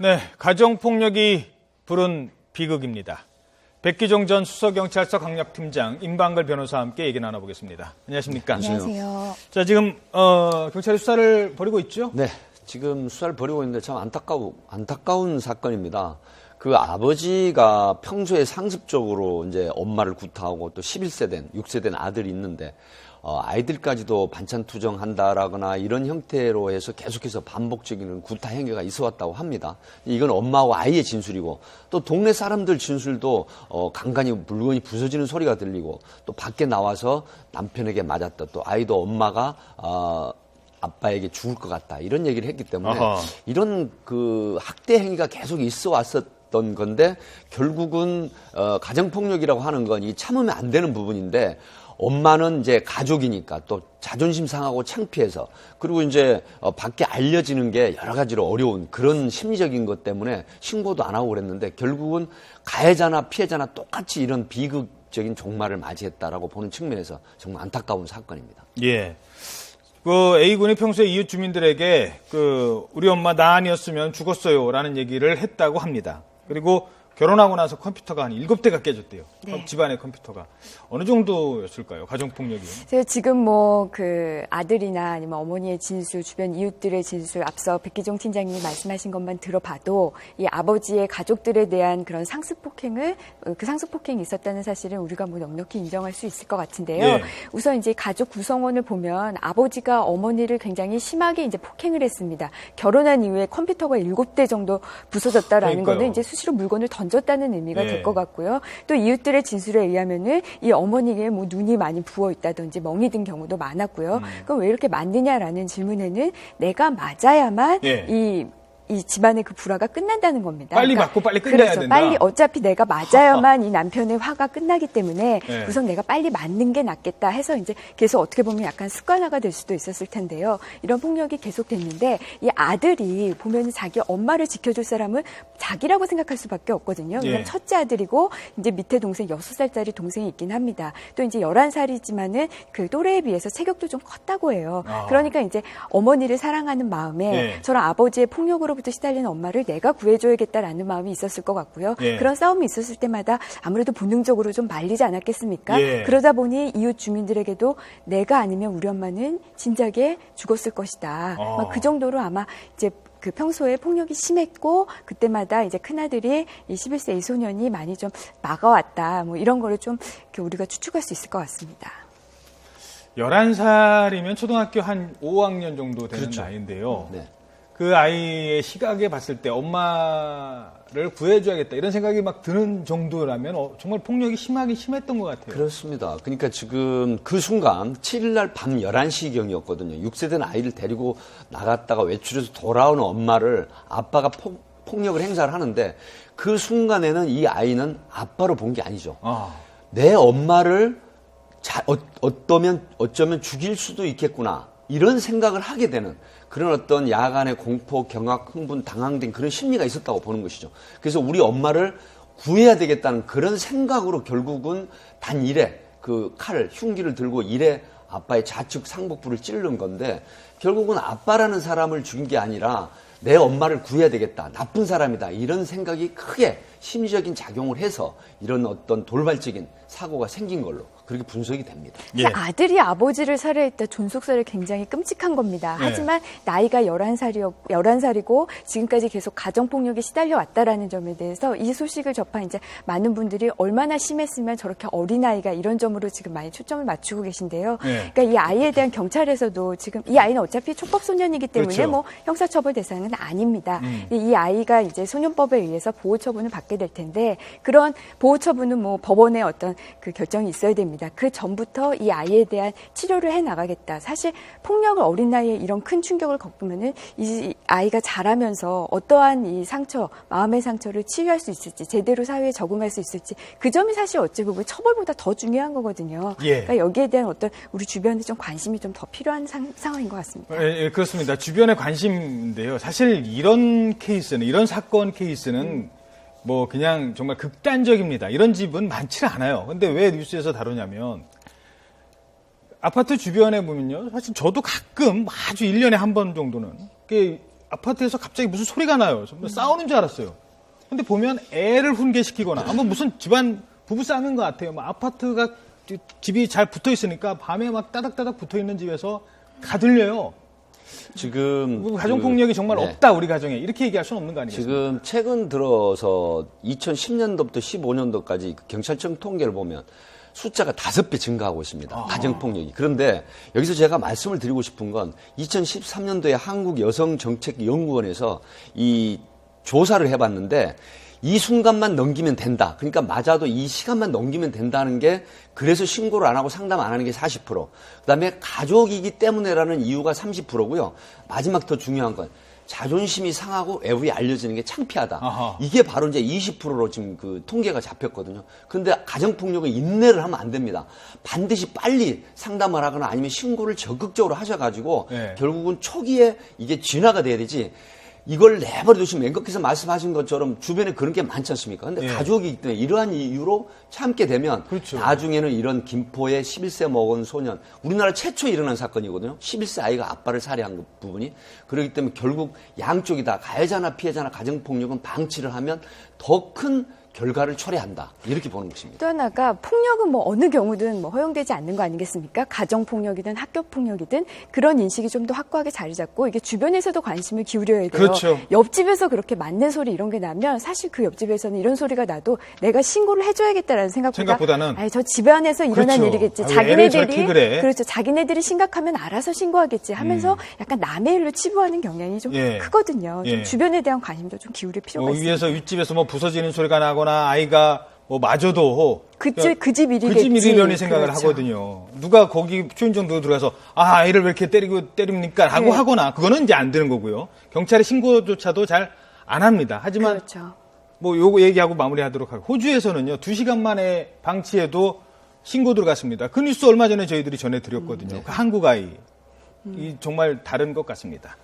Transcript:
네, 가정폭력이 부른 비극입니다. 백기종 전 수서경찰서 강력팀장, 임방글 변호사와 함께 얘기 나눠보겠습니다. 안녕하십니까? 안녕하세요. 자, 지금 경찰이 수사를 벌이고 있죠? 네, 지금 수사를 벌이고 있는데 참 안타까운 사건입니다. 그 아버지가 평소에 상습적으로 이제 엄마를 구타하고 또 11세 된, 6세 된 아들이 있는데 아이들까지도 반찬 투정한다라거나 이런 형태로 해서 계속해서 반복적인 구타 행위가 있어 왔다고 합니다. 이건 엄마하고 아이의 진술이고 또 동네 사람들 진술도 간간히 물건이 부서지는 소리가 들리고 또 밖에 나와서 남편에게 맞았다. 또 아이도 엄마가 아빠에게 죽을 것 같다. 이런 얘기를 했기 때문에 이런 그 학대 행위가 계속 있어 왔었던 건데 결국은 가정폭력이라고 하는 건 이 참으면 안 되는 부분인데 엄마는 이제 가족이니까 또 자존심 상하고 창피해서 그리고 이제 밖에 알려지는 게 여러 가지로 어려운 그런 심리적인 것 때문에 신고도 안 하고 그랬는데 결국은 가해자나 피해자나 똑같이 이런 비극적인 종말을 맞이했다라고 보는 측면에서 정말 안타까운 사건입니다. 예. 그 A군이 평소에 이웃 주민들에게 우리 엄마 나 아니었으면 죽었어요라는 얘기를 했다고 합니다. 그리고 결혼하고 나서 컴퓨터가 한 7대가 깨졌대요. 네. 집안의 컴퓨터가. 어느 정도였을까요? 가정폭력이. 제가 지금 그 아들이나 아니면 어머니의 진술, 주변 이웃들의 진술, 앞서 백기종 팀장님이 말씀하신 것만 들어봐도 이 아버지의 가족들에 대한 그런 상습폭행이 있었다는 사실은 우리가 뭐 넉넉히 인정할 수 있을 것 같은데요. 예. 우선 이제 가족 구성원을 보면 아버지가 어머니를 굉장히 심하게 이제 폭행을 했습니다. 결혼한 이후에 컴퓨터가 7대 정도 부서졌다라는 그러니까요. 거는 이제 스스로 물건을 던졌다는 의미가 예. 될 것 같고요. 또 이웃들의 진술에 의하면은 이 어머니에게 뭐 눈이 많이 부어 있다든지 멍이 든 경우도 많았고요. 그럼 왜 이렇게 맞느냐라는 질문에는 내가 맞아야만 예. 이 집안의 그 불화가 끝난다는 겁니다. 빨리 맞고 빨리 끝내야 그렇죠. 된다. 빨리 어차피 내가 맞아야만 이 남편의 화가 끝나기 때문에 네. 우선 내가 빨리 맞는 게 낫겠다 해서 이제 계속 어떻게 보면 약간 습관화가 될 수도 있었을 텐데요. 이런 폭력이 계속됐는데 이 아들이 보면 자기 엄마를 지켜줄 사람은 자기라고 생각할 수밖에 없거든요. 예. 그럼 첫째 아들이고 이제 밑에 동생 6살짜리 동생이 있긴 합니다. 또 이제 11살이지만은 그 또래에 비해서 체격도 좀 컸다고 해요. 그러니까 이제 어머니를 사랑하는 마음에 예. 저런 아버지의 폭력으로부터 시달리는 엄마를 내가 구해줘야겠다라는 마음이 있었을 것 같고요. 예. 그런 싸움이 있었을 때마다 아무래도 본능적으로 좀 말리지 않았겠습니까? 예. 그러다 보니 이웃 주민들에게도 내가 아니면 우리 엄마는 진작에 죽었을 것이다. 막 그 정도로 아마 이제 그 평소에 폭력이 심했고 그때마다 이제 큰아들이 이 11세 이 소년이 많이 좀 막아왔다. 뭐 이런 거를 좀 이렇게 우리가 추측할 수 있을 것 같습니다. 11살이면 초등학교 한 5학년 정도 되는 그렇죠. 나이인데요. 네. 그 아이의 시각에 봤을 때 엄마를 구해줘야겠다 이런 생각이 막 드는 정도라면 정말 폭력이 심했던 것 같아요. 그렇습니다. 그러니까 지금 그 순간 7일날 밤 11시경이었거든요. 6세 된 아이를 데리고 나갔다가 외출해서 돌아오는 엄마를 아빠가 폭력을 행사를 하는데 그 순간에는 이 아이는 아빠로 본 게 아니죠. 내 엄마를 어쩌면 죽일 수도 있겠구나. 이런 생각을 하게 되는 그런 어떤 야간의 공포, 경악, 흥분, 당황된 그런 심리가 있었다고 보는 것이죠. 그래서 우리 엄마를 구해야 되겠다는 그런 생각으로 결국은 단 일에 그 칼을, 흉기를 들고 일에 아빠의 좌측 상복부를 찌르는 건데 결국은 아빠라는 사람을 죽인 게 아니라 내 엄마를 구해야 되겠다. 나쁜 사람이다. 이런 생각이 크게 심리적인 작용을 해서 이런 어떤 돌발적인 사고가 생긴 걸로 그렇게 분석이 됩니다. 예. 아들이 아버지를 살해했다 존속살이 굉장히 끔찍한 겁니다. 네. 하지만 나이가 11살이고 지금까지 계속 가정폭력에 시달려 왔다라는 점에 대해서 이 소식을 접한 이제 많은 분들이 얼마나 심했으면 저렇게 어린아이가 이런 점으로 지금 많이 초점을 맞추고 계신데요. 네. 그러니까 이 아이에 대한 경찰에서도 지금 이 아이는 어차피 촉법소년이기 때문에 그렇죠. 뭐 형사처벌 대상은 아닙니다. 이 아이가 이제 소년법에 의해서 보호처분을 받게 될 텐데 그런 보호처분은 뭐 법원의 어떤 그 결정이 있어야 됩니다. 그 전부터 이 아이에 대한 치료를 해 나가겠다. 사실 폭력을 어린 나이에 이런 큰 충격을 겪으면은 이 아이가 자라면서 어떠한 이 상처, 마음의 상처를 치유할 수 있을지, 제대로 사회에 적응할 수 있을지 그 점이 사실 어찌 보면 처벌보다 더 중요한 거거든요. 예. 그러니까 여기에 대한 어떤 우리 주변에 좀 관심이 좀 더 필요한 상황인 것 같습니다. 예, 그렇습니다. 주변의 관심인데요. 사실 이런 케이스는, 이런 사건 케이스는 뭐 그냥 정말 극단적입니다. 이런 집은 많지 않아요. 근데 왜 뉴스에서 다루냐면 아파트 주변에 보면요. 사실 저도 가끔 아주 1년에 한 번 정도는 아파트에서 갑자기 무슨 소리가 나요. 정말 싸우는 줄 알았어요. 근데 보면 애를 훈계시키거나 아마 무슨 집안 부부싸움인 것 같아요. 막 아파트가 집이 잘 붙어 있으니까 밤에 막 따닥따닥 붙어 있는 집에서 가들려요. 지금 가정폭력이 정말 네. 없다 우리 가정에 이렇게 얘기할 수는 없는 거 아니겠습니까? 지금 최근 들어서 2010년도부터 15년도까지 경찰청 통계를 보면 숫자가 5배 증가하고 있습니다. 가정폭력이. 그런데 여기서 제가 말씀을 드리고 싶은 건 2013년도에 한국여성정책연구원에서 이 조사를 해봤는데 이 순간만 넘기면 된다. 그러니까 맞아도 이 시간만 넘기면 된다는 게 그래서 신고를 안 하고 상담 안 하는 게 40%. 그다음에 가족이기 때문에라는 이유가 30%고요. 마지막 더 중요한 건 자존심이 상하고 외부에 알려지는 게 창피하다. 아하. 이게 바로 이제 20%로 지금 그 통계가 잡혔거든요. 그런데 가정폭력은 인내를 하면 안 됩니다. 반드시 빨리 상담을 하거나 아니면 신고를 적극적으로 하셔가지고 네. 결국은 초기에 이게 진화가 돼야 되지. 이걸 내버려 두시면 맹각해서 말씀하신 것처럼 주변에 그런 게 많지 않습니까? 근데 예. 가족이기 때문에 이러한 이유로 참게 되면 그렇죠. 나중에는 이런 김포의 11세 먹은 소년, 우리나라 최초에 일어난 사건이거든요. 11세 아이가 아빠를 살해한 그 부분이. 그렇기 때문에 결국 양쪽이 다 가해자나 피해자나 가정폭력은 방치를 하면 더 큰 결과를 초래한다. 이렇게 보는 것입니다. 또 하나가 폭력은 뭐 어느 경우든 뭐 허용되지 않는 거 아니겠습니까? 가정폭력이든 학교폭력이든 그런 인식이 좀 더 확고하게 자리 잡고 이게 주변에서도 관심을 기울여야 돼요. 그렇죠. 옆집에서 그렇게 맞는 소리 이런 게 나면 사실 그 옆집에서는 이런 소리가 나도 내가 신고를 해줘야겠다라는 생각보다는 아니, 저 집안에서 일어난 그렇죠. 일이겠지. 아유, 애를 저렇게 그래. 그렇죠. 자기네들이 심각하면 알아서 신고하겠지 하면서 약간 남의 일로 치부하는 경향이 좀 예. 크거든요. 좀 예. 주변에 대한 관심도 좀 기울일 필요가 있습니다. 위에서 윗집에서 뭐 부서지는 소리가 나거나 아이가 뭐 마저도 그 집 일이겠지. 그 집 일이려니 생각을 그렇죠. 하거든요. 누가 거기 초인종도 들어가서 아이를 왜 이렇게 때립니까 하고 네. 하거나 그거는 이제 안 되는 거고요. 경찰에 신고조차도 잘 안 합니다. 하지만 그렇죠. 뭐 요거 얘기하고 마무리하도록 하고 호주에서는요 2시간 만에 방치해도 신고 들어갔습니다. 그 뉴스 얼마 전에 저희들이 전해드렸거든요. 그 한국 아이 이 정말 다른 것 같습니다.